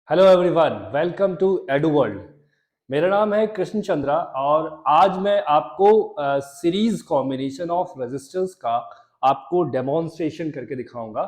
Hello everyone, welcome to Edu World. मेरा नाम है कृष्ण चंद्रा और आज मैं आपको सीरीज कॉम्बिनेशन ऑफ रेजिस्टेंस का आपको डेमोन्स्ट्रेशन करके दिखाऊंगा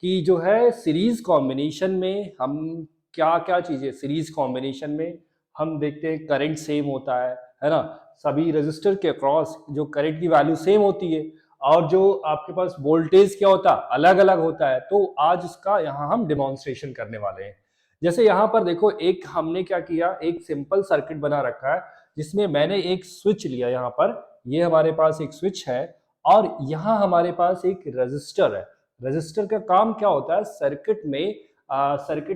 कि जो है सीरीज कॉम्बिनेशन में हम क्या क्या चीज़ें सीरीज कॉम्बिनेशन में हम देखते हैं। करंट सेम होता है ना। सभी रेजिस्टर के अक्रॉस जो करंट की वैल्यू सेम होती है और जो आपके पास वोल्टेज क्या होता है अलग अलग होता है। तो आज इसका यहाँ हम डेमोन्स्ट्रेशन करने वाले हैं। जैसे यहाँ पर देखो, एक हमने क्या किया, एक सिंपल सर्किट बना रखा है जिसमें मैंने एक स्विच लिया। यहाँ पर ये हमारे पास एक स्विच है और यहाँ हमारे पास एक रजिस्टर है। रजिस्टर का काम क्या होता है, सर्किट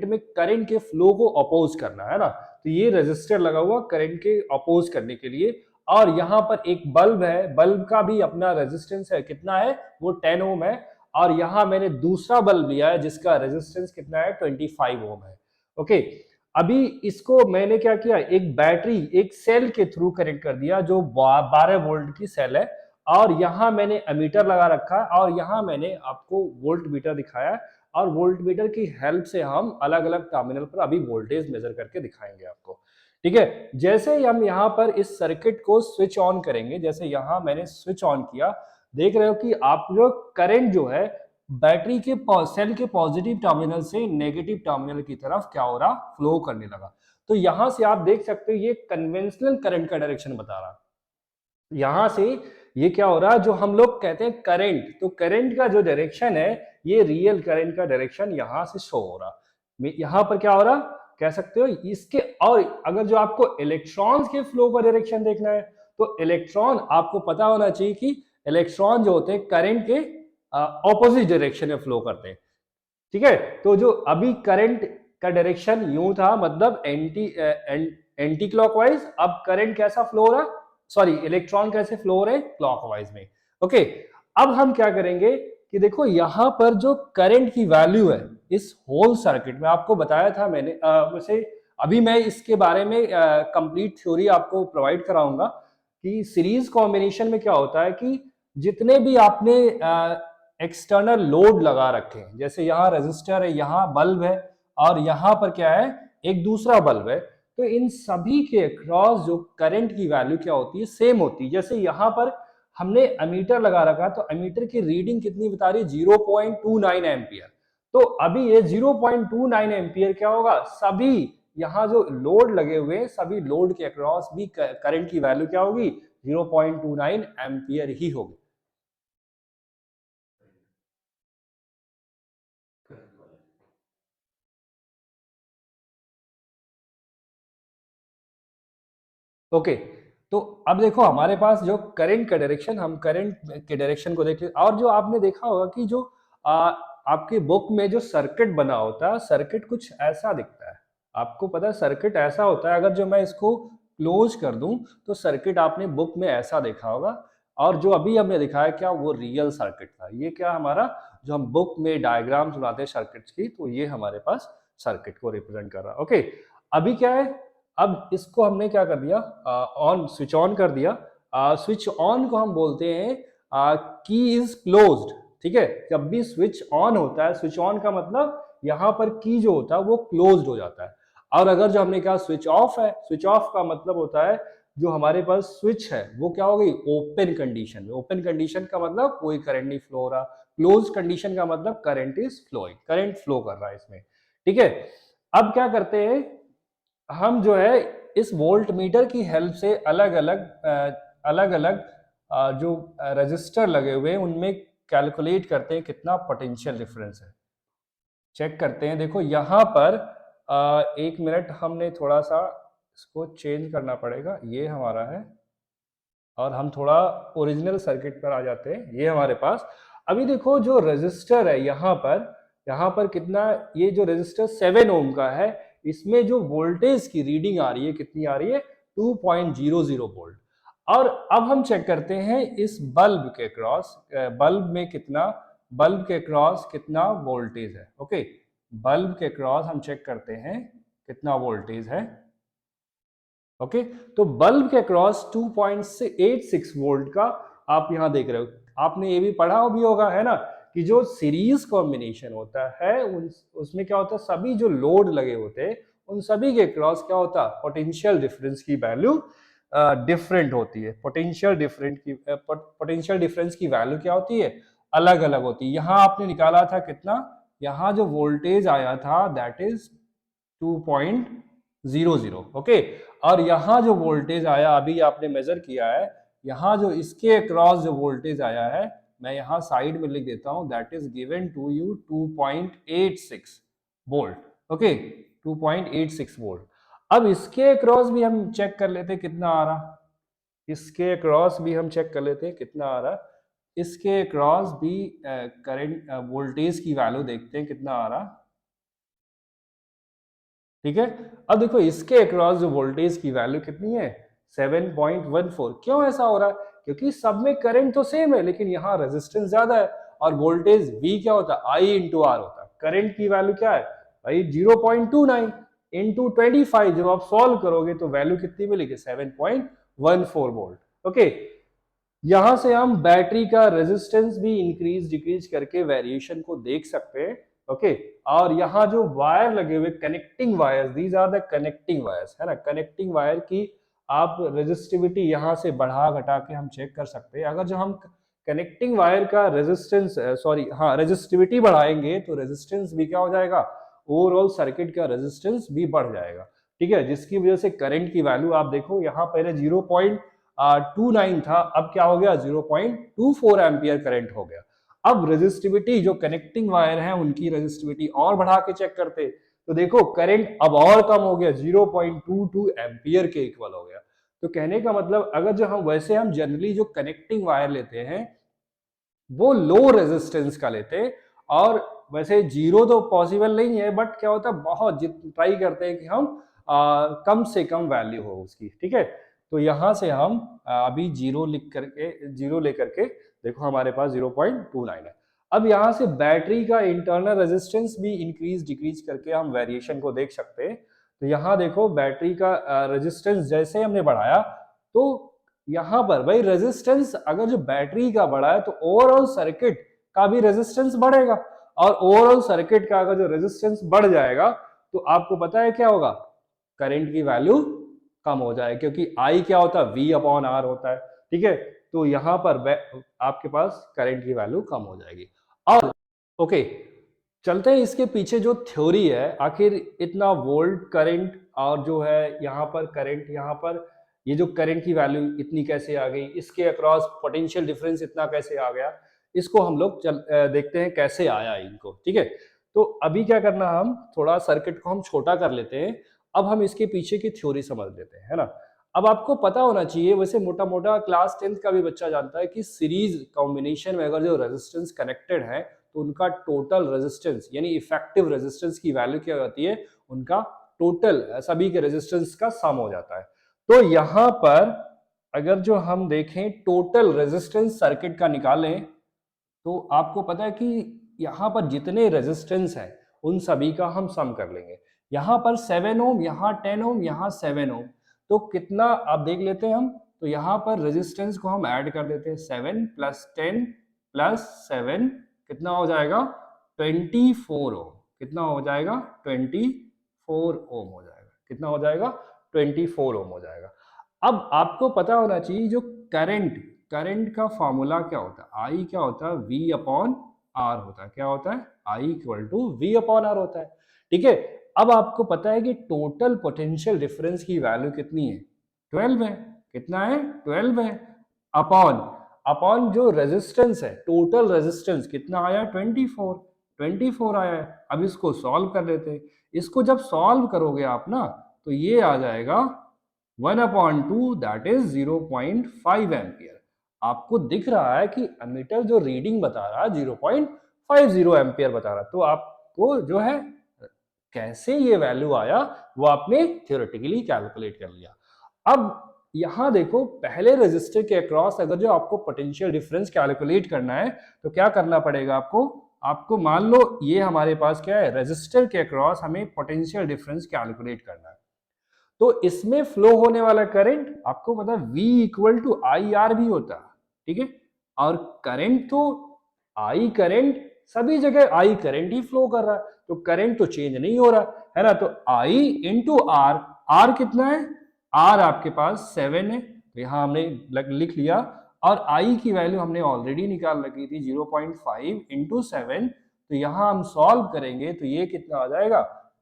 में करंट के फ्लो को अपोज करना है ना। तो ये रजिस्टर लगा हुआ करंट के अपोज करने के लिए। और यहाँ पर एक बल्ब है, बल्ब का भी अपना रेजिस्टेंस है, कितना है वो 10 ओम है। और यहाँ मैंने दूसरा बल्ब लिया है जिसका रेजिस्टेंस कितना है 25 ओम है। ओके, अभी इसको मैंने क्या किया, एक बैटरी एक सेल के थ्रू कनेक्ट कर दिया जो 12 वोल्ट की सेल है। और यहां मैंने एमीटर लगा रखा है और यहां मैंने आपको वोल्ट मीटर दिखाया है। और वोल्ट मीटर की हेल्प से हम अलग अलग टर्मिनल पर अभी वोल्टेज मेजर करके दिखाएंगे आपको। ठीक है, जैसे ही हम यहाँ पर इस सर्किट को स्विच ऑन करेंगे, जैसे यहां मैंने स्विच ऑन किया, देख रहे हो कि आप लोग करंट जो है बैटरी के सेल के पॉजिटिव टर्मिनल से नेगेटिव टर्मिनल की तरफ क्या हो रहा, फ्लो करने लगा। तो यहां से आप देख सकते हो ये कन्वेंशनल करंट का डायरेक्शन बता रहा। यहां से ये क्या हो रहा है, जो हम लोग कहते हैं करंट, तो करंट का जो डायरेक्शन है ये रियल करंट का डायरेक्शन यहां से शो हो रहा। यहां पर क्या हो रहा कह सकते हो इसके। और अगर जो आपको इलेक्ट्रॉन्स के फ्लो का डायरेक्शन देखना है तो इलेक्ट्रॉन आपको पता होना चाहिए कि इलेक्ट्रॉन जो होते हैं करंट के ऑपोजिट डायरेक्शन में फ्लो करते हैं। ठीक है, तो जो अभी करंट का डायरेक्शन यूं था, मतलब एंटी क्लॉकवाइज। अब करंट कैसा फ्लो हो रहा, सॉरी इलेक्ट्रॉन कैसे फ्लो हो रहे हैं क्लॉकवाइज में। ओके, अब हम क्या करेंगे कि देखो यहां पर जो करंट की वैल्यू है इस होल सर्किट में, आपको बताया था मैंने वैसे अभी मैं इसके बारे में कंप्लीट थ्योरी आपको प्रोवाइड कराऊंगा कि सीरीज कॉम्बिनेशन में क्या होता है कि जितने भी आपने एक्सटर्नल लोड लगा रखे हैं, जैसे यहाँ रेजिस्टर है, यहाँ बल्ब है और यहाँ पर क्या है एक दूसरा बल्ब है, तो इन सभी के अक्रॉस जो करंट की वैल्यू क्या होती है सेम होती है। जैसे यहाँ पर हमने एमीटर लगा रखा, तो एमीटर की रीडिंग कितनी बता रही है 0.29 एम्पियर। तो अभी ये 0.29 एम्पियर क्या होगा, सभी यहाँ जो लोड लगे हुए हैं सभी लोड के अक्रॉस भी करंट की वैल्यू क्या होगी 0.29 एम्पियर ही होगी। ओके, तो अब देखो हमारे पास जो करंट का डायरेक्शन, हम करंट के डायरेक्शन को देखें। और जो आपने देखा होगा कि जो आपके बुक में जो सर्किट बना होता है, सर्किट कुछ ऐसा दिखता है। आपको पता है सर्किट ऐसा होता है, अगर जो मैं इसको क्लोज कर दूं तो सर्किट आपने बुक में ऐसा देखा होगा। और जो अभी हमने दिखाया क्या वो रियल सर्किट था। ये क्या हमारा जो हम बुक में डायग्राम बनाते हैं सर्किट्स की, तो ये हमारे पास सर्किट को रिप्रेजेंट कर रहा है। ओके, अभी क्या है, अब इसको हमने क्या कर दिया, ऑन स्विच ऑन कर दिया। स्विच ऑन को हम बोलते हैं की इज क्लोज्ड। ठीक है, जब भी स्विच ऑन होता है, स्विच ऑन का मतलब यहाँ पर की जो होता है वो क्लोज्ड हो जाता है। और अगर जो हमने कहा स्विच ऑफ है, स्विच ऑफ का मतलब होता है जो हमारे पास स्विच है वो क्या हो गई ओपन कंडीशन में। ओपन कंडीशन का मतलब कोई करंट नहीं फ्लो हो रहा। क्लोज कंडीशन का मतलब current is flowing, current flow कर रहा है इसमें। ठीक है, अब क्या करते हैं हम जो है इस वोल्ट मीटर की हेल्प से अलग अलग जो रजिस्टर लगे हुए हैं उनमें कैलकुलेट करते हैं कितना पोटेंशियल डिफरेंस है। चेक करते हैं, देखो यहाँ पर एक मिनट, हमने थोड़ा सा इसको चेंज करना पड़ेगा। ये हमारा है और हम थोड़ा ओरिजिनल सर्किट पर आ जाते हैं। ये हमारे पास अभी देखो जो रजिस्टर है यहाँ पर कितना, ये जो रजिस्टर 7 ओम का है, इसमें जो वोल्टेज की रीडिंग आ रही है कितनी आ रही है 2.00 वोल्ट। और अब हम चेक करते हैं इस बल्ब के क्रॉस, बल्ब के क्रॉस कितना वोल्टेज है। ओके, बल्ब के क्रॉस हम चेक करते हैं कितना वोल्टेज है। ओके, तो बल्ब के क्रॉस 2.86 वोल्ट का आप यहां देख रहे हो। आपने ये भी पढ़ा भी होगा है ना कि जो सीरीज कॉम्बिनेशन होता है उसमें क्या होता है, सभी जो लोड लगे होते हैं उन सभी के क्रॉस क्या होता है, पोटेंशियल डिफरेंस की वैल्यू डिफरेंट होती है। पोटेंशियल डिफरेंस की वैल्यू क्या होती है, अलग अलग होती है। यहाँ आपने निकाला था कितना, यहाँ जो वोल्टेज आया था दैट इज 2.00, ओके। और यहाँ जो वोल्टेज आया अभी आपने मेजर किया है, यहाँ जो इसके अक्रॉस जो वोल्टेज आया है, मैं यहाँ साइड में लिख देता हूँ, that is given to you 2.86 volt, okay, 2.86 volt. अब इसके अक्रॉस भी हम चेक कर लेते कितना आ रहा, इसके अक्रॉस भी हम चेक कर लेते हैं कितना आ रहा, इसके अक्रॉस भी करंट वोल्टेज की वैल्यू देखते हैं कितना आ रहा, ठीक है। अब देखो इसके अक्रॉस जो वोल्टेज की वैल्यू कितनी है, 7.14। क्यों ऐसा हो रहा है, क्योंकि सब में करंट तो सेम है लेकिन यहाँ रेजिस्टेंस ज्यादा है, और वोल्टेज V क्या होता है, I इंटू आर होता है। करंट की वैल्यू क्या है भाई, 0.29 इंटू 25, जब आप सॉल्व करोगे तो वैल्यू कितनी मिलेगी, 7.14 वोल्ट, ओके। यहां से हम बैटरी का रेजिस्टेंस भी इंक्रीज डिक्रीज करके वेरिएशन को देख सकते हैं, ओके। और यहाँ जो वायर लगे हुए connecting wires, these are the connecting wires, है ना। कनेक्टिंग वायर की आप रेजिस्टिविटी यहाँ से बढ़ा घटा के हम चेक कर सकते हैं। अगर जो हम कनेक्टिंग वायर का रेजिस्टेंस रेजिस्टिविटी बढ़ाएंगे तो रेजिस्टेंस भी क्या हो जाएगा, ओवरऑल सर्किट का रेजिस्टेंस भी बढ़ जाएगा, ठीक है। जिसकी वजह से करंट की वैल्यू आप देखो, यहाँ पहले 0.29 था, अब क्या हो गया, 0.24 एम्पियर करंट हो गया। अब रेजिस्टिविटी जो कनेक्टिंग वायर है उनकी रेजिस्टिविटी और बढ़ा के चेक करते, तो देखो करंट अब और कम हो गया, 0.22 एम्पियर के इक्वल हो गया। तो कहने का मतलब, अगर जो हम वैसे हम जनरली जो कनेक्टिंग वायर लेते हैं वो लो रेजिस्टेंस का लेते हैं, और वैसे जीरो तो पॉसिबल नहीं है, बट क्या होता है, बहुत ट्राई करते हैं कि हम कम से कम वैल्यू हो उसकी, ठीक है। तो यहां से हम अभी जीरो लिख करके, जीरो लेकर के देखो हमारे पास 0.29 है। अब यहाँ से बैटरी का इंटरनल रेजिस्टेंस भी इंक्रीज डिक्रीज करके हम वेरिएशन को देख सकते हैं। तो यहाँ देखो बैटरी का रेजिस्टेंस जैसे हमने बढ़ाया, तो यहाँ पर भाई रेजिस्टेंस अगर जो बैटरी का बढ़ा है तो ओवरऑल सर्किट का भी रेजिस्टेंस बढ़ेगा, और ओवरऑल सर्किट का अगर जो रेजिस्टेंस बढ़ जाएगा तो आपको पता है क्या होगा, करंट की वैल्यू कम हो जाए, क्योंकि आई क्या होता है, V अपॉन आर होता है, ठीक है। तो यहां पर आपके पास करंट की वैल्यू कम हो जाएगी। और ओके, चलते हैं इसके पीछे जो थ्योरी है, आखिर इतना वोल्ट करंट और जो है यहाँ पर करंट, यहाँ पर ये जो करंट की वैल्यू इतनी कैसे आ गई, इसके अक्रॉस पोटेंशियल डिफरेंस इतना कैसे आ गया, इसको हम लोग देखते हैं कैसे आया इनको, ठीक है। तो अभी क्या करना, हम थोड़ा सर्किट को हम छोटा कर लेते हैं, अब हम इसके पीछे की थ्योरी समझ लेते हैं, है ना। अब आपको पता होना चाहिए, वैसे मोटा मोटा क्लास 10th का भी बच्चा जानता है कि सीरीज कॉम्बिनेशन में अगर जो रेजिस्टेंस कनेक्टेड है तो उनका टोटल रेजिस्टेंस यानी इफेक्टिव रेजिस्टेंस की वैल्यू क्या होती है, उनका टोटल सभी के रेजिस्टेंस का सम हो जाता है। तो यहां पर अगर जो हम देखें टोटल रेजिस्टेंस सर्किट का निकालें, तो आपको पता है कि यहाँ पर जितने रेजिस्टेंस है उन सभी का हम सम कर लेंगे। यहाँ पर 7 ओम, यहाँ 10 ओम, यहाँ 7 ओम, तो कितना आप देख लेते हैं हम। तो यहाँ पर रेजिस्टेंस को हम ऐड कर देते हैं, 7 प्लस 10 प्लस 7 कितना हो जाएगा, 24 ओम। कितना हो जाएगा, 24 ओम हो जाएगा। कितना हो जाएगा, 24 ओम हो जाएगा। अब आपको पता होना चाहिए जो करंट का फॉर्मूला क्या होता है, आई क्या होता है, V अपॉन आर होता है। क्या होता है, I equal to V upon R होता है, ठीक है। अब आपको पता है कि टोटल पोटेंशियल डिफरेंस की वैल्यू कितनी है, 12 है। कितना है, 12 है। अपॉन अपॉन जो रेजिस्टेंस है, टोटल रेजिस्टेंस कितना आया, 24 आया है। अब इसको सॉल्व कर लेते हैं। इसको जब सॉल्व करोगे आप ना, तो ये आ जाएगा 1/2, दैट इज 0.5 एम्पियर। आपको दिख रहा है कि एमीटर जो रीडिंग बता रहा है 0.50 एम्पियर बता रहा है। तो आपको जो है कैसे ये वैल्यू आया वो आपने थियोरेटिकली कैलकुलेट कर लिया। अब यहां देखो, पहले रेजिस्टर के अक्रॉस अगर जो आपको पोटेंशियल डिफरेंस कैलकुलेट करना है तो क्या करना पड़ेगा आपको मान लो ये हमारे पास क्या है, रेजिस्टर के अक्रॉस हमें पोटेंशियल डिफरेंस कैलकुलेट करना है। तो इसमें फ्लो होने वाला करंट आपको पता है V equal to I R भी होता है, ठीक है। और करंट तो आई करंट सभी जगह आई करंट ही फ्लो कर रहा है, तो करंट तो चेंज नहीं हो रहा है ना। तो आई इंटू आर, आर कितना है, आर आपके पास 7 है, तो यहां हमने लिख लिया। और आई की वैल्यू हमने ऑलरेडी निकाल रखी थी 0.5 इंटू 7, तो यहां हम सॉल्व करेंगे तो ये कितना आ जाएगा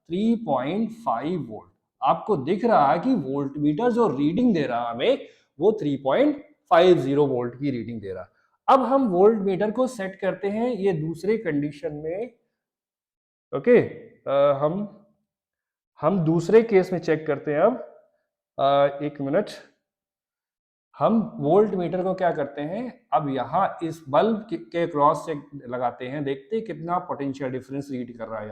3.5 वोल्ट। आपको दिख रहा है कि वोल्ट मीटर जो रीडिंग दे रहा हमें वो 3.50 वोल्ट की रीडिंग दे रहा। अब हम वोल्ट मीटर को सेट करते हैं ये दूसरे कंडीशन में। ओके, हम दूसरे केस में चेक करते हैं। अब एक मिनट, हम वोल्ट मीटर को क्या करते हैं, अब यहाँ इस बल्ब के क्रॉस चेक लगाते हैं, देखते हैं कितना पोटेंशियल डिफरेंस रीड कर रहा है।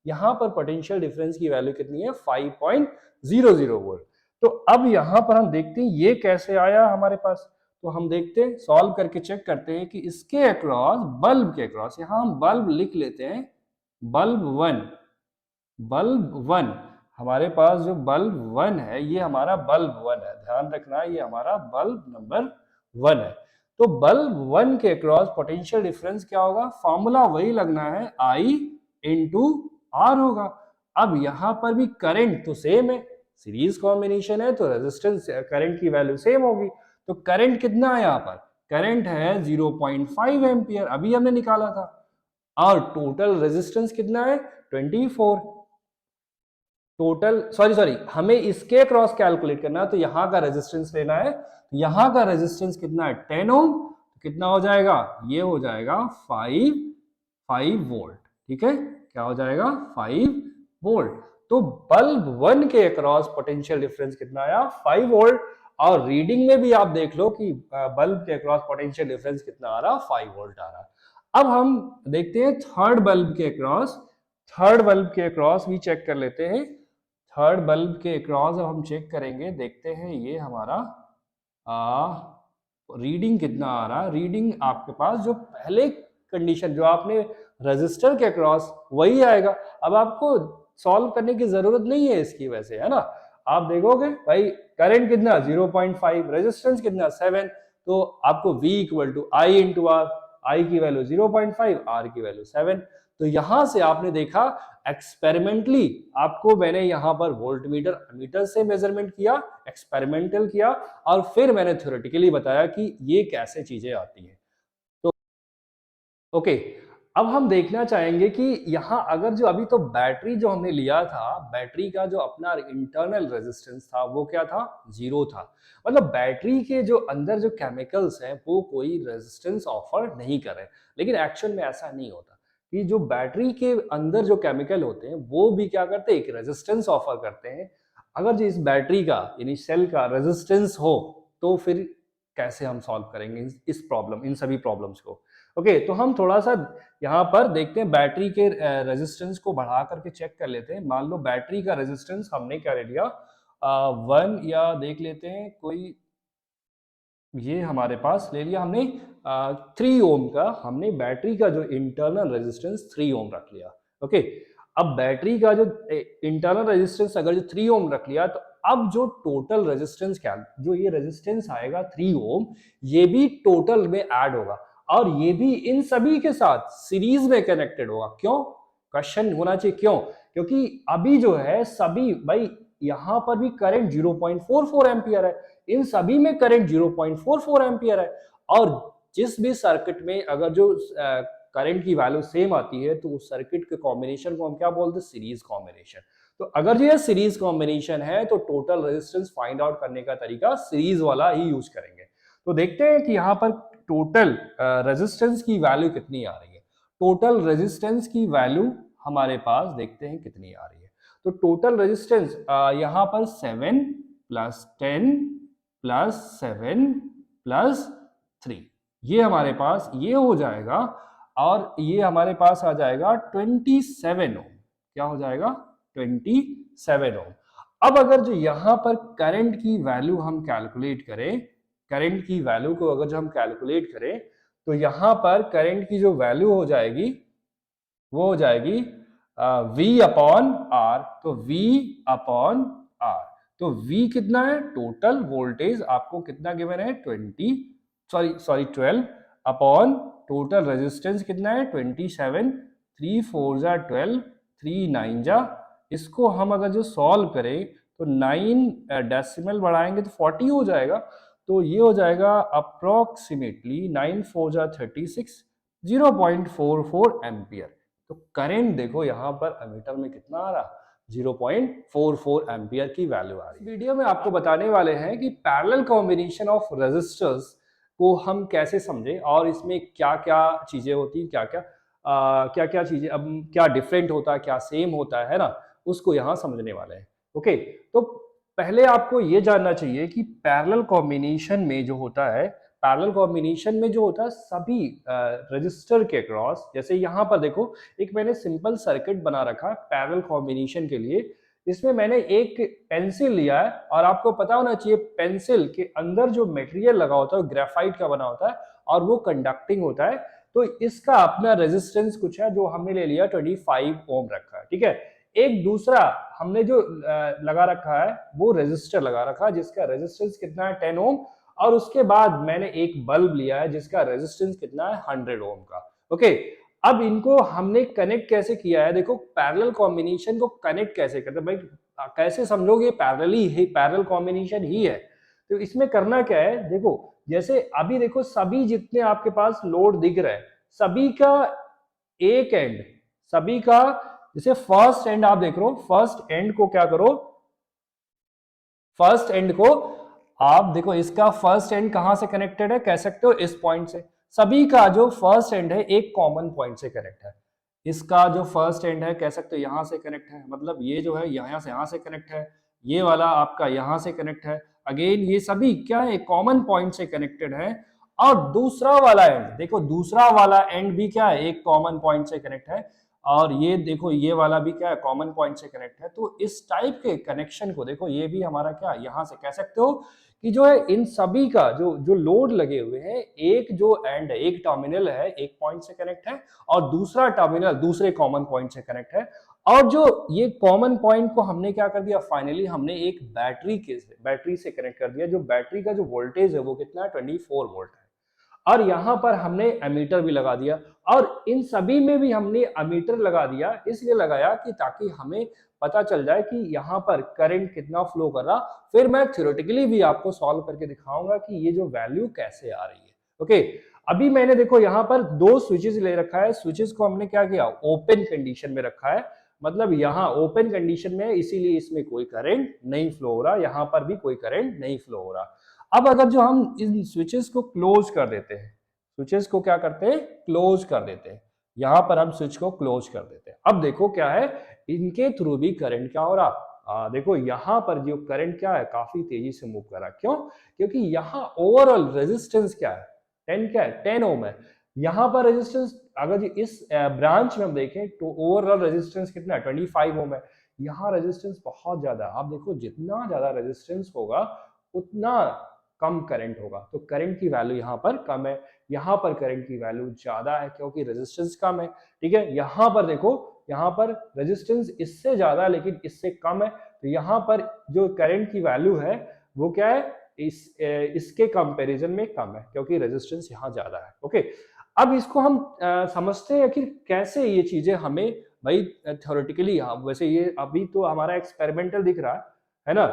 यहाँ पर पोटेंशियल डिफरेंस की वैल्यू कितनी है 5.00 वोल्ट। तो अब यहाँ पर हम देखते हैं ये कैसे आया हमारे पास। तो हम देखते हैं, सॉल्व करके चेक करते हैं कि इसके अक्रॉस, बल्ब के अक्रॉस, यहाँ हम बल्ब लिख लेते हैं, बल्ब 1 हमारे पास जो बल्ब 1 है ये हमारा बल्ब 1 है, ध्यान रखना ये हमारा बल्ब नंबर 1 है। तो बल्ब 1 के अक्रॉस पोटेंशियल डिफरेंस क्या होगा, फॉर्मूला वही लगना है, आई इंटू आर होगा। अब यहां पर भी करंट तो सेम है, सीरीज कॉम्बिनेशन है तो रेजिस्टेंस करंट की वैल्यू सेम होगी। तो करंट कितना है, यहाँ पर करंट है 0.5 एम्पियर, अभी हमने निकाला था। और टोटल रेजिस्टेंस कितना है 24। टोटल सॉरी हमें इसके क्रॉस कैलकुलेट करना है, तो यहां का रेजिस्टेंस लेना है। यहां का रेजिस्टेंस कितना है 10 ओम, तो कितना हो जाएगा, ये हो जाएगा 5 वोल्ट। ठीक है, क्या हो जाएगा 5 वोल्ट। तो बल्ब 1 के अक्रॉस पोटेंशियल डिफरेंस कितना आया 5 वोल्ट। और रीडिंग में भी आप देख लो कि बल्ब के अक्रॉस पोटेंशियल डिफरेंस कितना आ रहा 5 वोल्ट आ रहा। अब हम देखते हैं थर्ड बल्ब के अक्रॉस, थर्ड बल्ब के अक्रॉस भी चेक कर लेते हैं। थर्ड बल्ब के अक्रॉस अब हम चेक करेंगे, देखते हैं ये हमारा रीडिंग कितना आ रहा है। रीडिंग आपके पास जो पहले कंडीशन जो आपने रजिस्टर के अक्रॉस वही आएगा। अब आपको सॉल्व करने की जरूरत नहीं है इसकी, वैसे है ना। आप देखोगे भाई करंट कितना 0.5, रेजिस्टेंस कितना 7, तो आपको V equal to I into R, I की वैल्यू 0.5, आर की वैल्यू 7। तो यहां से आपने देखा एक्सपेरिमेंटली, आपको मैंने यहां पर वोल्ट मीटर से मेजरमेंट किया, एक्सपेरिमेंटल किया, और फिर मैंने थ्योरेटिकली बताया कि ये कैसे चीजें आती हैं। तो ओके, अब हम देखना चाहेंगे कि यहाँ अगर जो अभी तो बैटरी जो हमने लिया था, बैटरी का जो अपना इंटरनल रेजिस्टेंस था वो क्या था, 0 था। मतलब बैटरी के जो अंदर जो केमिकल्स हैं वो कोई रेजिस्टेंस ऑफर नहीं कर रहे। लेकिन एक्चुअल में ऐसा नहीं होता, कि जो बैटरी के अंदर जो केमिकल होते हैं वो भी क्या करते हैं, एक रेजिस्टेंस ऑफर करते हैं। अगर जो इस बैटरी का यानी सेल का रेजिस्टेंस हो, तो फिर कैसे हम सॉल्व करेंगे इस प्रॉब्लम, इन सभी प्रॉब्लम्स को। ओके, तो हम थोड़ा सा यहाँ पर देखते हैं, बैटरी के रेजिस्टेंस को बढ़ा करके चेक कर लेते हैं। मान लो बैटरी का रेजिस्टेंस हमने क्या ले लिया 1, या देख लेते हैं कोई, ये हमारे पास ले लिया हमने 3 ओम का, हमने बैटरी का जो इंटरनल रेजिस्टेंस 3 ओम रख लिया। ओके, अब बैटरी का जो इंटरनल रेजिस्टेंस अगर जो 3 ओम रख लिया, तो अब जो टोटल रेजिस्टेंस क्या, जो ये रेजिस्टेंस आएगा 3 ओम, ये भी टोटल में ऐड होगा, और ये भी इन सभी के साथ सीरीज में कनेक्टेड होगा। क्यों, क्वेश्चन होना चाहिए क्यों, क्योंकि अभी जो है सभी भाई यहां पर भी करंट 0.44 एम्पियर है, इन सभी में करंट 0.44 एम्पियर है। और जिस भी सर्किट में अगर जो करंट की वैल्यू सेम आती है, तो उस सर्किट के कॉम्बिनेशन को हम क्या बोलते हैं, सीरीज कॉम्बिनेशन। तो अगर ये सीरीज कॉम्बिनेशन है, तो टोटल रेजिस्टेंस फाइंड आउट करने का तरीका सीरीज वाला ही यूज करेंगे। तो देखते हैं कि यहाँ पर टोटल रेजिस्टेंस की वैल्यू कितनी आ रही है। टोटल रेजिस्टेंस की वैल्यू हमारे पास देखते हैं कितनी आ रही है। तो टोटल रेजिस्टेंस यहाँ पर 7 प्लस 10 प्लस 7 प्लस 3, ये हमारे पास ये हो जाएगा, और ये हमारे पास आ जाएगा 27 ओम। क्या हो जाएगा 27 ओम। अब अगर जो यहाँ पर करंट की वैल्यू हम कैलकुलेट करें, करंट की वैल्यू को अगर जो हम कैलकुलेट करें, तो यहाँ पर करंट की जो वैल्यू हो जाएगी वो हो जाएगी V अपॉन आर। तो V अपॉन आर, तो V कितना है, टोटल वोल्टेज आपको कितना गिवन है 12 अपॉन टोटल रेजिस्टेंस कितना है 27, 3 4 जा 12, 3 9 जा, इसको हम अगर जो सॉल्व करें तो 9 डेसिमल बढ़ाएंगे तो 40 हो जाएगा। तो ये हो जाएगा अप्रोक्सीमेटली 9 4 जा 36, 0.44 एम्पियर। तो करंट देखो यहाँ पर एमीटर में कितना आ रहा, 0.44 एम्पियर की वैल्यू आ रही है। वीडियो में आपको बताने वाले हैं कि पैरेलल कॉम्बिनेशन ऑफ रेजिस्टर्स को हम कैसे समझें और इसमें क्या क्या चीजें होती हैं, क्या क्या चीजें, अब क्या डिफरेंट होता है, क्या सेम होता है ना, उसको यहाँ समझने वाले हैं। ओके, तो पहले आपको ये जानना चाहिए कि पैरेलल कॉम्बिनेशन में जो होता है, पैरेलल कॉम्बिनेशन में जो होता है सभी रजिस्टर के क्रॉस, जैसे यहाँ पर देखो एक मैंने सिंपल सर्किट बना रखा पैरेलल कॉम्बिनेशन के लिए। इसमें मैंने एक पेंसिल लिया है और आपको पता होना चाहिए पेंसिल के अंदर जो मटेरियल लगा होता है वो ग्रेफाइट का बना होता है और वो कंडक्टिंग होता है। तो इसका अपना रेजिस्टेंस कुछ है जो हमने ले लिया 25 ओम रखा है, ठीक है। एक दूसरा हमने जो लगा रखा है वो रेजिस्टर लगा रखा है जिसका रेजिस्टेंस कितना है 10 ओम, और उसके बाद मैंने एक बल्ब लिया है जिसका रेजिस्टेंस कितना है 100 ओम का। ओके, अब इनको हमने कनेक्ट कैसे किया है, देखो पैरेलल कॉम्बिनेशन को कनेक्ट कैसे करते हैं भाई, कैसे समझोगे पैरेलली ही, पैरेलल कॉम्बिनेशन ही है। तो इसमें करना क्या है, देखो जैसे अभी देखो सभी जितने आपके पास लोड दिख रहे हैं सभी का एक एंड, सभी का जैसे फर्स्ट एंड आप देख रहे हो, फर्स्ट एंड को क्या करो, फर्स्ट एंड को आप देखो, इसका फर्स्ट एंड कहां से कनेक्टेड है, कह सकते हो इस पॉइंट से। सभी का जो फर्स्ट एंड है एक कॉमन पॉइंट से कनेक्ट है। इसका जो फर्स्ट एंड है कह सकते हो यहां से कनेक्ट है, मतलब ये जो है यहां से कनेक्ट है, ये वाला आपका यहां से कनेक्ट है। अगेन ये सभी क्या है, कॉमन पॉइंट से कनेक्टेड है। और दूसरा वाला एंड देखो, दूसरा वाला एंड भी क्या है, एक कॉमन पॉइंट से कनेक्ट है। और ये देखो ये वाला भी क्या है, कॉमन पॉइंट से कनेक्ट है। तो इस टाइप के कनेक्शन को देखो, ये भी हमारा क्या यहां से कह सकते हो कि जो है इन सभी का जो जो लोड लगे हुए हैं, एक जो एंड है, एक टर्मिनल है एक पॉइंट से कनेक्ट है और दूसरा टर्मिनल दूसरे कॉमन पॉइंट से कनेक्ट है। और जो ये कॉमन पॉइंट को हमने क्या कर दिया, फाइनली हमने एक बैटरी से कनेक्ट कर दिया। जो बैटरी का जो वोल्टेज है वो कितना है 24 वोल्ट है। और यहां पर हमने एमीटर भी लगा दिया, और इन सभी में भी हमने एमीटर लगा दिया, इसलिए लगाया कि ताकि हमें पता चल जाए कि यहाँ पर करंट कितना फ्लो कर रहा। फिर मैं थ्योरेटिकली भी आपको सॉल्व करके दिखाऊंगा कि ये जो वैल्यू कैसे आ रही है। ओके, अभी मैंने देखो यहाँ पर दो स्विचेस ले रखा है, स्विचेस को हमने क्या किया, ओपन कंडीशन में रखा है, मतलब यहाँ ओपन कंडीशन में है इसीलिए इसमें कोई करंट नहीं फ्लो हो रहा, यहाँ पर भी कोई करंट नहीं फ्लो हो रहा। अब अगर जो हम इन स्विचेस को क्लोज कर देते हैं, स्विचेस को क्या करते हैं, क्लोज कर देते हैं, यहां पर हम स्विच को क्लोज कर देते हैं। अब देखो क्या है, इनके थ्रू भी करंट क्या हो रहा, देखो यहां पर जो करंट क्या है काफी तेजी से मूव कर रहा है। क्यों, क्योंकि यहां ओवरऑल रेजिस्टेंस क्या है, 10 क्या है, 10 ओम है। यहां पर रेजिस्टेंस अगर इस ब्रांच में हम देखें तो ओवरऑल रेजिस्टेंस कितना है, 25 ओम है। यहाँ रेजिस्टेंस बहुत ज्यादा, आप देखो जितना ज्यादा रेजिस्टेंस होगा उतना कम करंट होगा। तो करंट की वैल्यू यहाँ पर कम है, यहाँ पर करंट की वैल्यू ज्यादा है क्योंकि रेजिस्टेंस कम है। ठीक है, यहाँ पर देखो, यहाँ पर रेजिस्टेंस इससे ज्यादा है लेकिन इससे कम है, तो यहाँ पर जो करंट की वैल्यू है वो क्या है, इसके कंपैरिजन में कम है क्योंकि रेजिस्टेंस यहाँ ज्यादा है। ओके, अब इसको हम समझते हैं कि कैसे ये चीजें हमें भाई थ्योरेटिकली, वैसे ये अभी तो हमारा एक्सपेरिमेंटल दिख रहा है ना।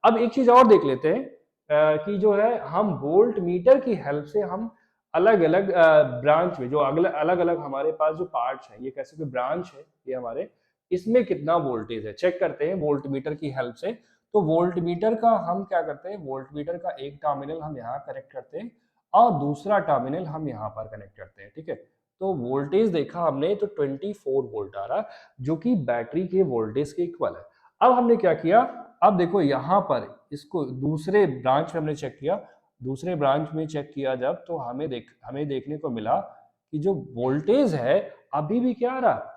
अब एक चीज और देख लेते हैं कि जो है हम वोल्ट मीटर की हेल्प से हम अलग अलग ब्रांच में जो अलग अलग हमारे पास जो पार्ट्स हैं, ये कैसे कोई ब्रांच है ये हमारे, इसमें कितना वोल्टेज है चेक करते हैं वोल्ट मीटर की हेल्प से। तो वोल्ट मीटर का हम क्या करते हैं, वोल्ट मीटर का एक टर्मिनल हम यहाँ कनेक्ट करते हैं और दूसरा टर्मिनल हम यहाँ पर कनेक्ट करते हैं। ठीक है, तो वोल्टेज देखा हमने तो 24 वोल्ट आ रहा जो कि बैटरी के वोल्टेज के इक्वल है। अब हमने क्या किया, अब देखो यहाँ पर इसको दूसरे ब्रांच में हमने चेक किया, दूसरे ब्रांच में चेक किया जब, तो हमें देखने को मिला कि जो वोल्टेज है अभी भी क्या आ रहा,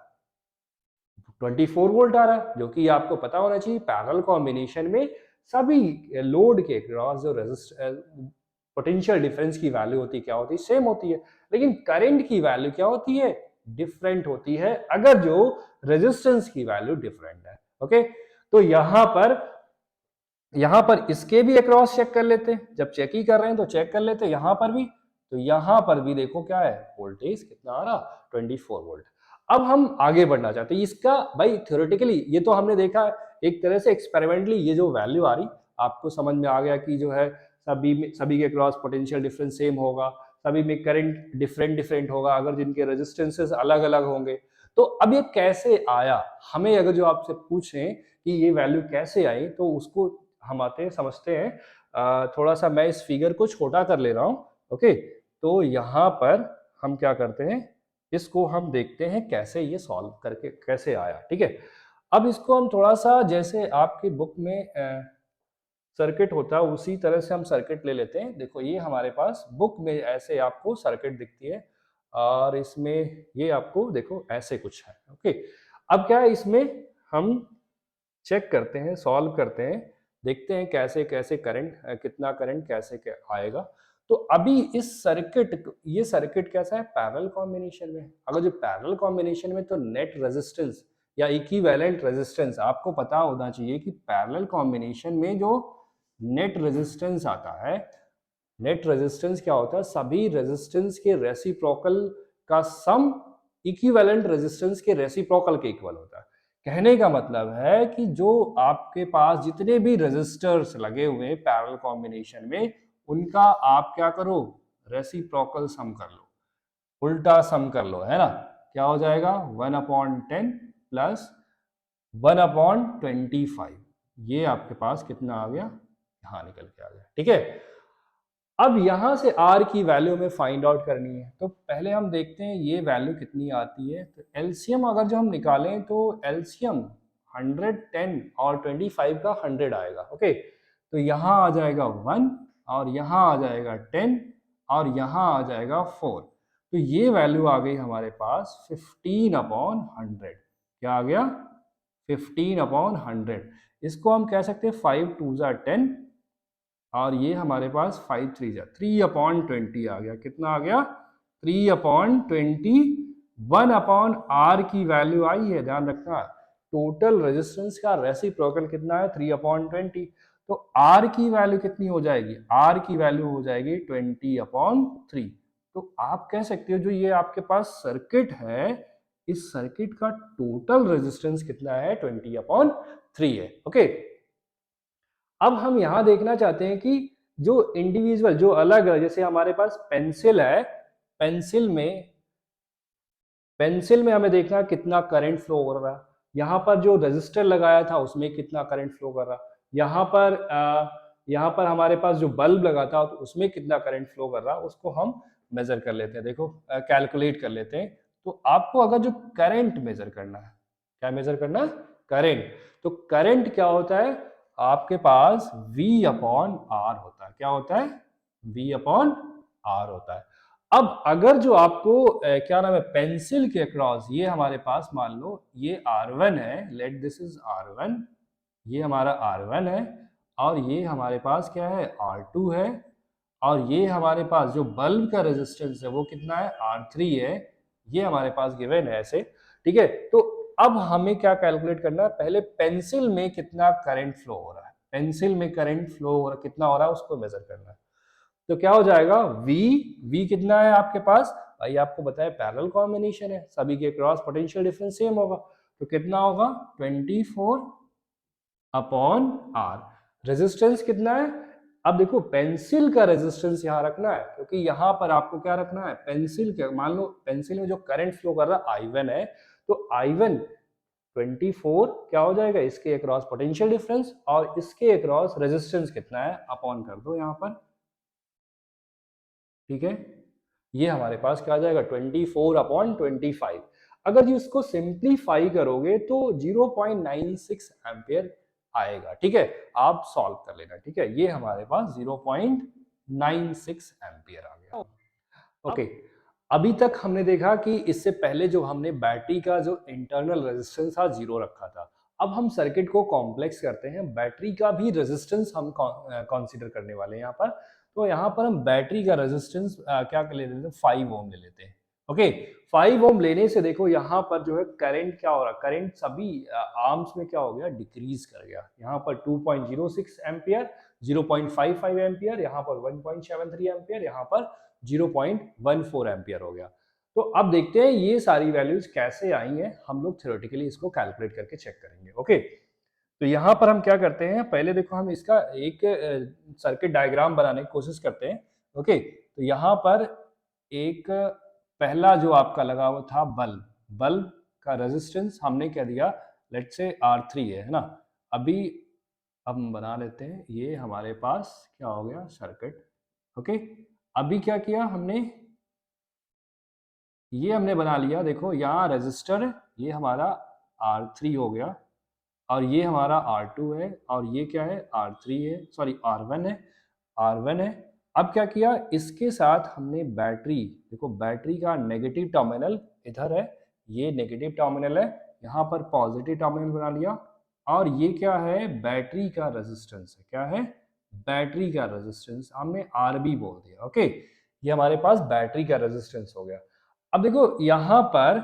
24 वोल्ट आ रहा, जो कि आपको पता होना चाहिए पैरेलल कॉम्बिनेशन में सभी लोड के क्रॉस जो पोटेंशियल डिफरेंस की वैल्यू होती है क्या होती है, सेम होती है। लेकिन करंट की वैल्यू क्या होती है, डिफरेंट होती है अगर जो रेजिस्टेंस की वैल्यू डिफरेंट है। ओके, तो यहां पर इसके भी अक्रॉस चेक कर लेते हैं, जब चेक ही कर रहे हैं तो चेक कर लेते हैं यहां पर भी। तो यहाँ पर भी देखो क्या है, वोल्टेज कितना आ रहा, 24 वोल्ट। अब हम आगे बढ़ना चाहते हैं। इसका भाई थ्योरेटिकली ये तो हमने देखा एक तरह से, एक्सपेरिमेंटली ये जो वैल्यू आ रही आपको समझ में आ गया कि जो है सभी के क्रॉस पोटेंशियल डिफरेंस सेम होगा, सभी में करंट डिफरेंट डिफरेंट होगा अगर जिनके रेजिस्टेंसेस अलग अलग होंगे। तो अब ये कैसे आया, हमें अगर जो आपसे पूछें कि ये वैल्यू कैसे आई, तो उसको हम आते हैं समझते हैं। थोड़ा सा मैं इस फिगर को छोटा कर ले रहा हूँ। ओके, तो यहाँ पर हम क्या करते हैं, इसको हम देखते हैं कैसे ये सॉल्व करके कैसे आया। ठीक है, अब इसको हम थोड़ा सा जैसे आपकी बुक में सर्किट होता है उसी तरह से हम सर्किट ले लेते हैं। देखो ये हमारे पास बुक में ऐसे आपको सर्किट दिखती है और इसमें ये आपको देखो ऐसे कुछ है। ओके, अब क्या है, इसमें हम चेक करते हैं, सॉल्व करते हैं, देखते हैं कैसे कैसे करंट, कितना करंट कैसे आएगा। तो अभी इस सर्किट, ये सर्किट कैसा है, पैरेलल कॉम्बिनेशन में। अगर जो पैरेलल कॉम्बिनेशन में, तो नेट रेजिस्टेंस या इक्विवेलेंट रेजिस्टेंस आपको पता होना चाहिए कि पैरेलल कॉम्बिनेशन में जो नेट रेजिस्टेंस आता है, नेट रेजिस्टेंस क्या होता है, सभी रेजिस्टेंस के रेसिप्रोकल का सम इक्विवेलेंट रेजिस्टेंस के रेसिप्रोकल के इक्वल होता है। कहने का मतलब है कि जो आपके पास जितने भी रेजिस्टर्स लगे हुए हैं पैरेलल कॉम्बिनेशन में, उनका आप क्या करो, रेसिप्रोकल सम कर लो, उल्टा सम कर लो, है ना। क्या हो जाएगा, 1/10 प्लस 1/25, ये आपके पास कितना आ गया, यहाँ निकल के आ गया। ठीक है, अब यहां से R की वैल्यू में फाइंड आउट करनी है, तो पहले हम देखते हैं ये वैल्यू कितनी आती है। तो एलसीएम अगर जो हम निकालें तो एलसीएम 110 और 25 का 100 आएगा। ओके, तो यहाँ आ जाएगा 1 और यहाँ आ जाएगा 10 और यहाँ आ जाएगा 4। तो ये वैल्यू आ गई हमारे पास 15/100। क्या आ गया, 15/100। इसको हम कह सकते हैं 5 2 10 और ये हमारे पास 5 3 3/20 आ गया। कितना आ गया, 3/20। 1/R की वैल्यू आई है, ध्यान रखना। टोटल रेजिस्टेंस का रेसिप्रोकल कितना है, 3/20। तो R की वैल्यू कितनी हो जाएगी, R की वैल्यू हो जाएगी 20/3। तो आप कह सकते हो जो ये आपके पास सर्किट है, इस सर्किट का टोटल रेजिस्टेंस कितना है, 20/3 है। ओके, अब हम यहां देखना चाहते हैं कि जो इंडिविजुअल, जो अलग, जैसे हमारे पास पेंसिल है, पेंसिल में पेंसिल में हमें देखना कितना करंट फ्लो कर रहा है। यहाँ पर जो रजिस्टर लगाया था उसमें कितना करंट फ्लो कर रहा, यहाँ पर हमारे पास जो बल्ब लगा था तो उसमें कितना करंट फ्लो कर रहा, उसको हम मेजर कर लेते हैं। देखो कैलकुलेट कर लेते हैं। तो आपको अगर जो करंट मेजर करना है, क्या मेजर करना है, करंट। तो करंट क्या होता है, आपके पास V/R होता है। क्या होता है, V/R होता है। अब अगर जो आपको क्या नाम है, पेंसिल के अक्रॉस ये हमारे पास मान लो ये R1 है, लेट दिस इज R1, ये हमारा R1 है और ये हमारे पास क्या है, R2 है और ये हमारे पास जो बल्ब का रेजिस्टेंस है वो कितना है, R3 है। ये हमारे पास गिवन है ऐसे। ठीक है, तो अब हमें क्या कैलकुलेट करना है, पहले पेंसिल में कितना करंट फ्लो हो रहा है, पेंसिल में करंट फ्लो हो रहा कितना हो रहा है उसको मेजर करना है। तो क्या हो जाएगा, V कितना है आपके पास, भाई आपको बताया पैरेलल कॉम्बिनेशन है, सभी के क्रॉस पोटेंशियल डिफरेंस सेम होगा। तो कितना होगा, 24/R। रेजिस्टेंस कितना है, अब देखो पेंसिल का रेजिस्टेंस यहां रखना है, क्योंकि यहां पर आपको क्या रखना है, पेंसिल के, मान लो पेंसिल में जो करंट फ्लो कर रहा है I1 है, तो I1 24 क्या हो जाएगा, इसके अक्रॉस पोटेंशियल डिफरेंस और इसके अक्रॉस रेजिस्टेंस कितना है, अपॉन कर दो यहां पर। ठीक है, ये हमारे पास क्या आ जाएगा, 24/25। अगर जी इसको सिंप्लीफाई करोगे तो 0.96 एम्पियर आएगा। ठीक है, आप सॉल्व कर लेना। ठीक है, ये हमारे पास 0.96 एम्पियर आ गया। ओके, अभी तक हमने देखा कि इससे पहले जो हमने बैटरी का जो इंटरनल रेजिस्टेंस था 0 रखा था। अब हम सर्किट को कॉम्प्लेक्स करते हैं, बैटरी का भी रेजिस्टेंस हम कंसीडर करने वाले हैं यहाँ पर। तो यहाँ पर हम बैटरी का रेजिस्टेंस क्या ले लेते हैं, 5 ओम ले लेते हैं। ओके, 5 ओम लेने से देखो यहाँ पर जो है करंट क्या हो रहा है, करंट सभी आर्म्स में क्या हो गया, डिक्रीज कर गया। यहाँ पर 2.06 एम्पियर, 0.55 एम्पियर, यहाँ पर 1.73 एम्पियर, यहाँ पर 0.14 एम्पियर हो गया। तो अब देखते हैं ये सारी वैल्यूज कैसे आई हैं, हम लोग थ्योरेटिकली इसको कैलकुलेट करके चेक करेंगे। ओके, तो यहाँ पर हम क्या करते हैं, पहले देखो हम इसका एक सर्किट डायग्राम बनाने की कोशिश करते हैं। ओके, तो यहाँ पर एक पहला जो आपका लगा हुआ था बल्ब, बल्ब का रेजिस्टेंस हमने क्या दिया, लेट्स से R3 है ना। अभी अब हम बना लेते हैं, ये हमारे पास क्या हो गया सर्किट। ओके, अभी क्या किया हमने, ये हमने बना लिया, देखो यहाँ रेजिस्टर, ये हमारा R3 हो गया और ये हमारा R2 है और ये क्या है R3 है, सॉरी R1 है, R1 है। अब क्या किया, इसके साथ हमने बैटरी, देखो बैटरी का नेगेटिव टर्मिनल इधर है, ये नेगेटिव टर्मिनल है, यहाँ पर पॉजिटिव टर्मिनल बना लिया और ये क्या है बैटरी का रेजिस्टेंस है, क्या है बैटरी का रेजिस्टेंस, हमने RB बोल दिया। ओके, ये हमारे पास बैटरी का रेजिस्टेंस हो गया। अब देखो यहाँ पर,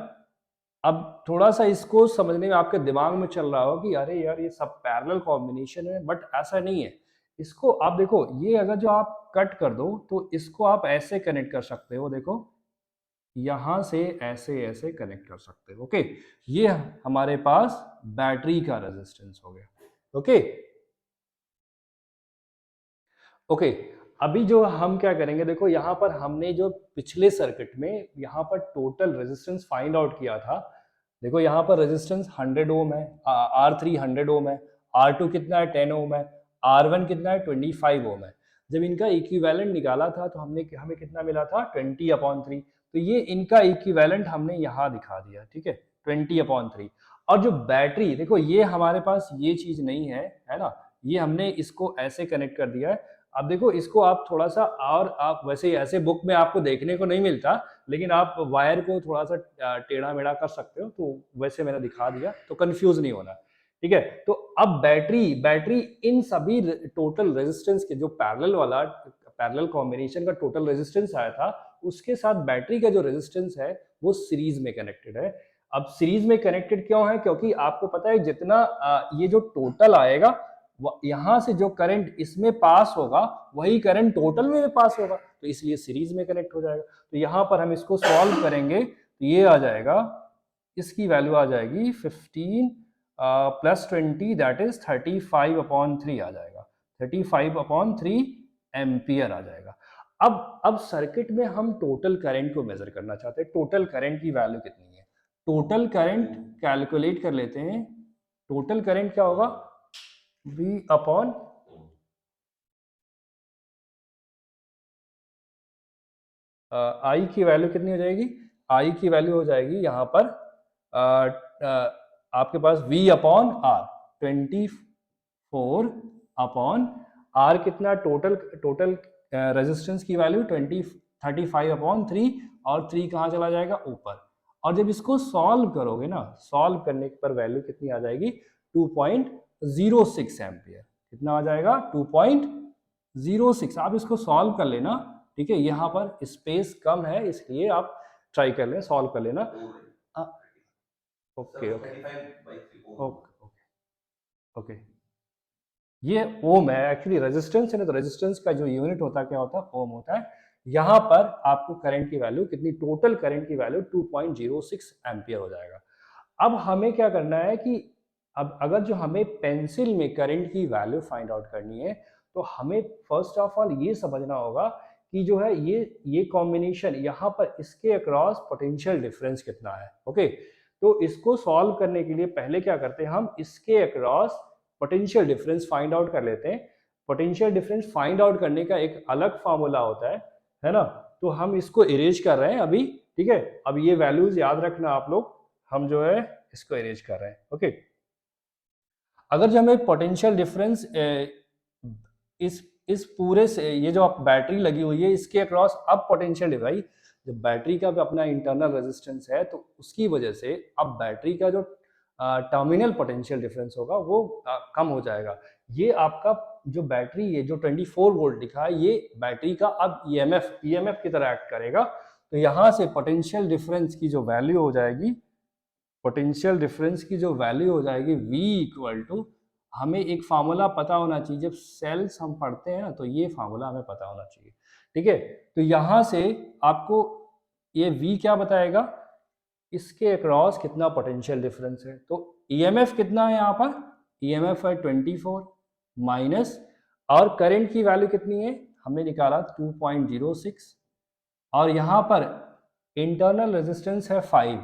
अब थोड़ा सा इसको समझने में आपके दिमाग में चल रहा हो कि अरे यार ये सब पैरेलल कॉम्बिनेशन है, बट ऐसा नहीं है। इसको आप देखो, ये अगर जो आप कट कर दो तो इसको आप ऐसे कनेक्ट कर सकते हो, देखो यहां से ऐसे ऐसे कनेक्ट कर सकते हो। ओके, ये हमारे पास बैटरी का रेजिस्टेंस हो गया। ओके ओके, अभी जो हम क्या करेंगे, देखो यहाँ पर हमने जो पिछले सर्किट में यहाँ पर टोटल रेजिस्टेंस फाइंड आउट किया था, देखो यहाँ पर रेजिस्टेंस 100 ओम है, R3 100 ओम है, R2 कितना है 10 ओम है, R1 कितना है 25 ओम है। जब इनका इक्विवेलेंट निकाला था तो हमें कितना मिला था 20/3। तो ये इनका इक्विवेलेंट हमने यहाँ दिखा दिया, ठीक है 20/3। और जो बैटरी, देखो ये हमारे पास ये चीज नहीं है ना, ये हमने इसको ऐसे कनेक्ट कर दिया है। अब देखो इसको आप थोड़ा सा, और आप वैसे ऐसे बुक में आपको देखने को नहीं मिलता, लेकिन आप वायर को थोड़ा सा टेढ़ा मेढ़ा कर सकते हो, तो वैसे मैंने दिखा दिया तो कंफ्यूज नहीं होना, ठीक है। तो अब बैटरी बैटरी इन सभी टोटल रेजिस्टेंस के, जो पैरेलल कॉम्बिनेशन का टोटल रेजिस्टेंस आया था, उसके साथ बैटरी का जो रेजिस्टेंस है वो सीरीज में कनेक्टेड है। अब सीरीज में कनेक्टेड क्यों है, क्योंकि आपको पता है जितना ये जो टोटल आएगा, यहां से जो करंट इसमें पास होगा वही करंट टोटल में पास होगा, तो इसलिए सीरीज में कनेक्ट हो जाएगा। तो यहां पर हम इसको सॉल्व करेंगे तो ये आ जाएगा, इसकी वैल्यू आ जाएगी 15 प्लस 20 दैट इज 35/3 आ जाएगा, 35/3 एम्पियर आ जाएगा। अब सर्किट में हम टोटल करंट को मेजर करना चाहते हैं, टोटल करंट की वैल्यू कितनी है, टोटल करंट कैलकुलेट कर लेते हैं। टोटल करंट क्या होगा, V अपॉन I की वैल्यू कितनी हो जाएगी, I की वैल्यू हो जाएगी यहाँ पर आपके पास V upon R, 24 upon R कितना, टोटल रेजिस्टेंस की वैल्यू 35/3, और 3 कहाँ चला जाएगा ऊपर। और जब इसको सॉल्व करोगे ना, सॉल्व करने पर वैल्यू कितनी आ जाएगी 2.06 एम्पियर, कितना आ जाएगा 2.06। आप इसको सॉल्व कर लेना, ठीक है, यहाँ पर स्पेस कम है इसलिए आप ट्राई कर लें, सॉल्व कर लेना। ओके ओके ओके ओके, ये ओम है एक्चुअली, रेजिस्टेंस है ना, तो रेजिस्टेंस का जो यूनिट होता है क्या होता है, ओम होता है। यहाँ पर आपको करंट की वैल्यू कितनी, टोटल करंट की वैल्यू 2.06 एम्पियर हो जाएगा। अब हमें क्या करना है कि अब अगर जो हमें पेंसिल में करंट की वैल्यू फाइंड आउट करनी है, तो हमें फर्स्ट ऑफ ऑल ये समझना होगा कि जो है ये कॉम्बिनेशन यहाँ पर इसके अक्रॉस पोटेंशियल डिफरेंस कितना है। ओके, तो इसको सॉल्व करने के लिए पहले क्या करते हैं, हम इसके across potential difference find out कर लेते हैं। पोटेंशियल डिफरेंस फाइंड आउट करने का एक अलग फार्मूला होता है ना, तो हम इसको इरेज कर रहे हैं अभी, ठीक है। अब ये वैल्यूज याद रखना आप लोग, हम जो है इसको इरेज कर रहे हैं। ओके, अगर जो हमें पोटेंशियल डिफरेंस इस पूरे से, ये जो आप बैटरी लगी हुई है इसके अक्रॉस, अब पोटेंशियल डिवाइस, जब बैटरी का भी अपना इंटरनल रेजिस्टेंस है तो उसकी वजह से अब बैटरी का जो टर्मिनल पोटेंशियल डिफरेंस होगा वो कम हो जाएगा। ये आपका जो बैटरी, ये जो 24 वोल्ट दिखा है, ये बैटरी का अब ईएमएफ की तरह एक्ट करेगा। तो यहाँ से पोटेंशियल डिफरेंस की जो वैल्यू हो जाएगी, पोटेंशियल डिफरेंस की जो वैल्यू हो जाएगी V इक्वल टू, हमें एक फार्मूला पता होना चाहिए, जब सेल्स हम पढ़ते हैं ना तो ये फार्मूला हमें पता होना चाहिए। ठीक है। तो यहां से आपको ये V क्या बताएगा, इसके अक्रॉस कितना पोटेंशियल डिफरेंस है। तो ईएमएफ कितना है यहाँ पर, ईएमएफ है 24 माइनस, और करंट की वैल्यू कितनी है हमने निकाला 2.06, और यहाँ पर इंटरनल रेजिस्टेंस है 5,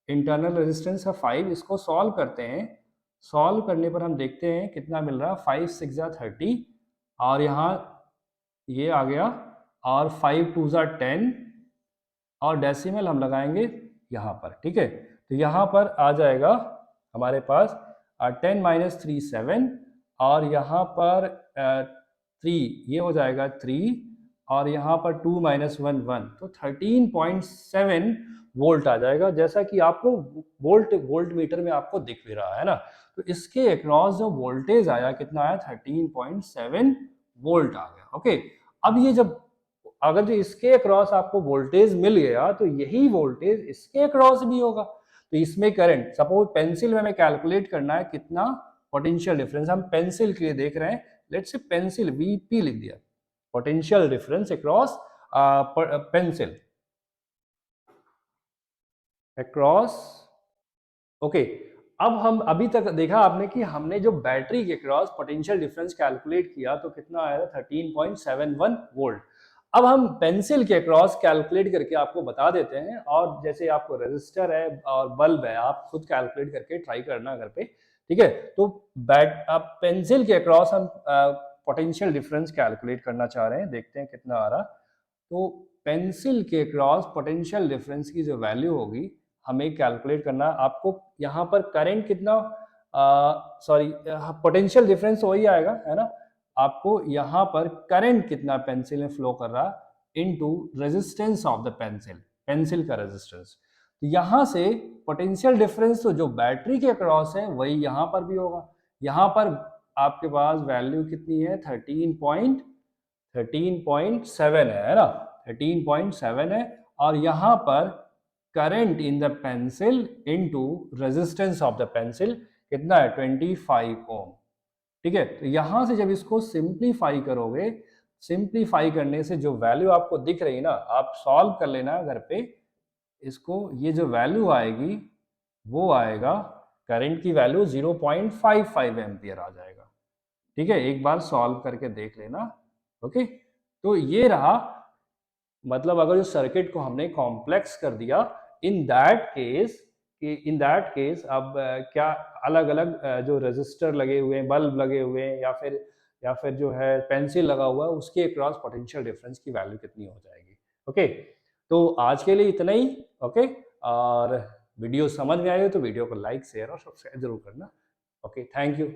इंटरनल रेजिस्टेंस है 5। इसको सॉल्व करते हैं, सॉल्व करने पर हम देखते हैं कितना मिल रहा है, 5 6 30, और यहाँ ये आ गया, और 5 2 10, और डेसिमल हम लगाएंगे यहाँ पर, ठीक है। तो यहाँ पर आ जाएगा हमारे पास 10 माइनस 3 7, और यहाँ पर 3 ये हो जाएगा 3, और यहाँ पर 2 माइनस 1 1, तो 13.7 वोल्ट आ जाएगा, जैसा कि आपको वोल्ट मीटर में आपको दिख भी रहा है ना। तो इसके अक्रॉस जो वोल्टेज आया कितना आया, 13.7 वोल्ट आ गया। ओके, अब ये जब अगर जो इसके अक्रॉस आपको वोल्टेज मिल गया तो यही वोल्टेज इसके अक्रॉस भी होगा। तो इसमें करंट, सपोज पेंसिल में हमें कैलकुलेट करना है कितना पोटेंशियल डिफरेंस, हम पेंसिल के लिए देख रहे हैं, लेट्स से पेंसिल वीपी लिख दिया, potential difference across pencil, across. Okay, अब हम अभी तक देखा आपने कि हमने जो बैटरी के क्रॉस पोटेंशियल डिफरेंस कैलकुलेट किया तो कितना आया, 13.71 वोल्ट। अब हम पेंसिल के क्रॉस कैलकुलेट करके आपको बता देते हैं, और जैसे आपको रेजिस्टर है और बल्ब है, आप खुद कैलकुलेट करके ट्राई करना घर पे, ठीक है। तो अब पेंसिल के क्रॉस हम पोटेंशियल डिफरेंस कैलकुलेट करना चाह रहे हैं, देखते हैं कितना आ रहा। तो पेंसिल के क्रॉस पोटेंशियल डिफरेंस की जो वैल्यू होगी हमें कैलकुलेट करना, आपको यहाँ पर करंट कितना, सॉरी पोटेंशियल डिफरेंस वही आएगा है ना, आपको यहाँ पर करंट कितना पेंसिल में फ्लो कर रहा into resistance of the pencil, pencil का रेजिस्टेंस। तो यहाँ से पोटेंशियल डिफरेंस तो जो बैटरी के अक्रॉस है वही यहाँ पर भी होगा। यहाँ पर आपके पास वैल्यू कितनी है, 13.7 है ना, 13.7 है, और यहाँ पर current in the pencil into resistance of the pencil कितना है, 25 ओम, ठीक है। तो यहां से जब इसको सिंप्लीफाई करोगे, सिंप्लीफाई करने से जो वैल्यू आपको दिख रही है ना, आप सॉल्व कर लेना घर पे इसको, ये जो वैल्यू आएगी वो आएगा, करंट की वैल्यू 0.55 एम्पियर आ जाएगा, ठीक है। एक बार सॉल्व करके देख लेना। ओके, तो ये रहा, मतलब अगर जो सर्किट को हमने कॉम्प्लेक्स कर दिया, इन दैट केस अब क्या अलग अलग जो रेजिस्टर लगे हुए हैं, बल्ब लगे हुए हैं, या फिर जो है पेंसिल लगा हुआ है, उसके अक्रॉस पोटेंशियल डिफरेंस की वैल्यू कितनी हो जाएगी। ओके, तो आज के लिए इतना ही। ओके, और वीडियो समझ में आई हो तो वीडियो को लाइक शेयर और सब्सक्राइब जरूर करना। Okay, thank you.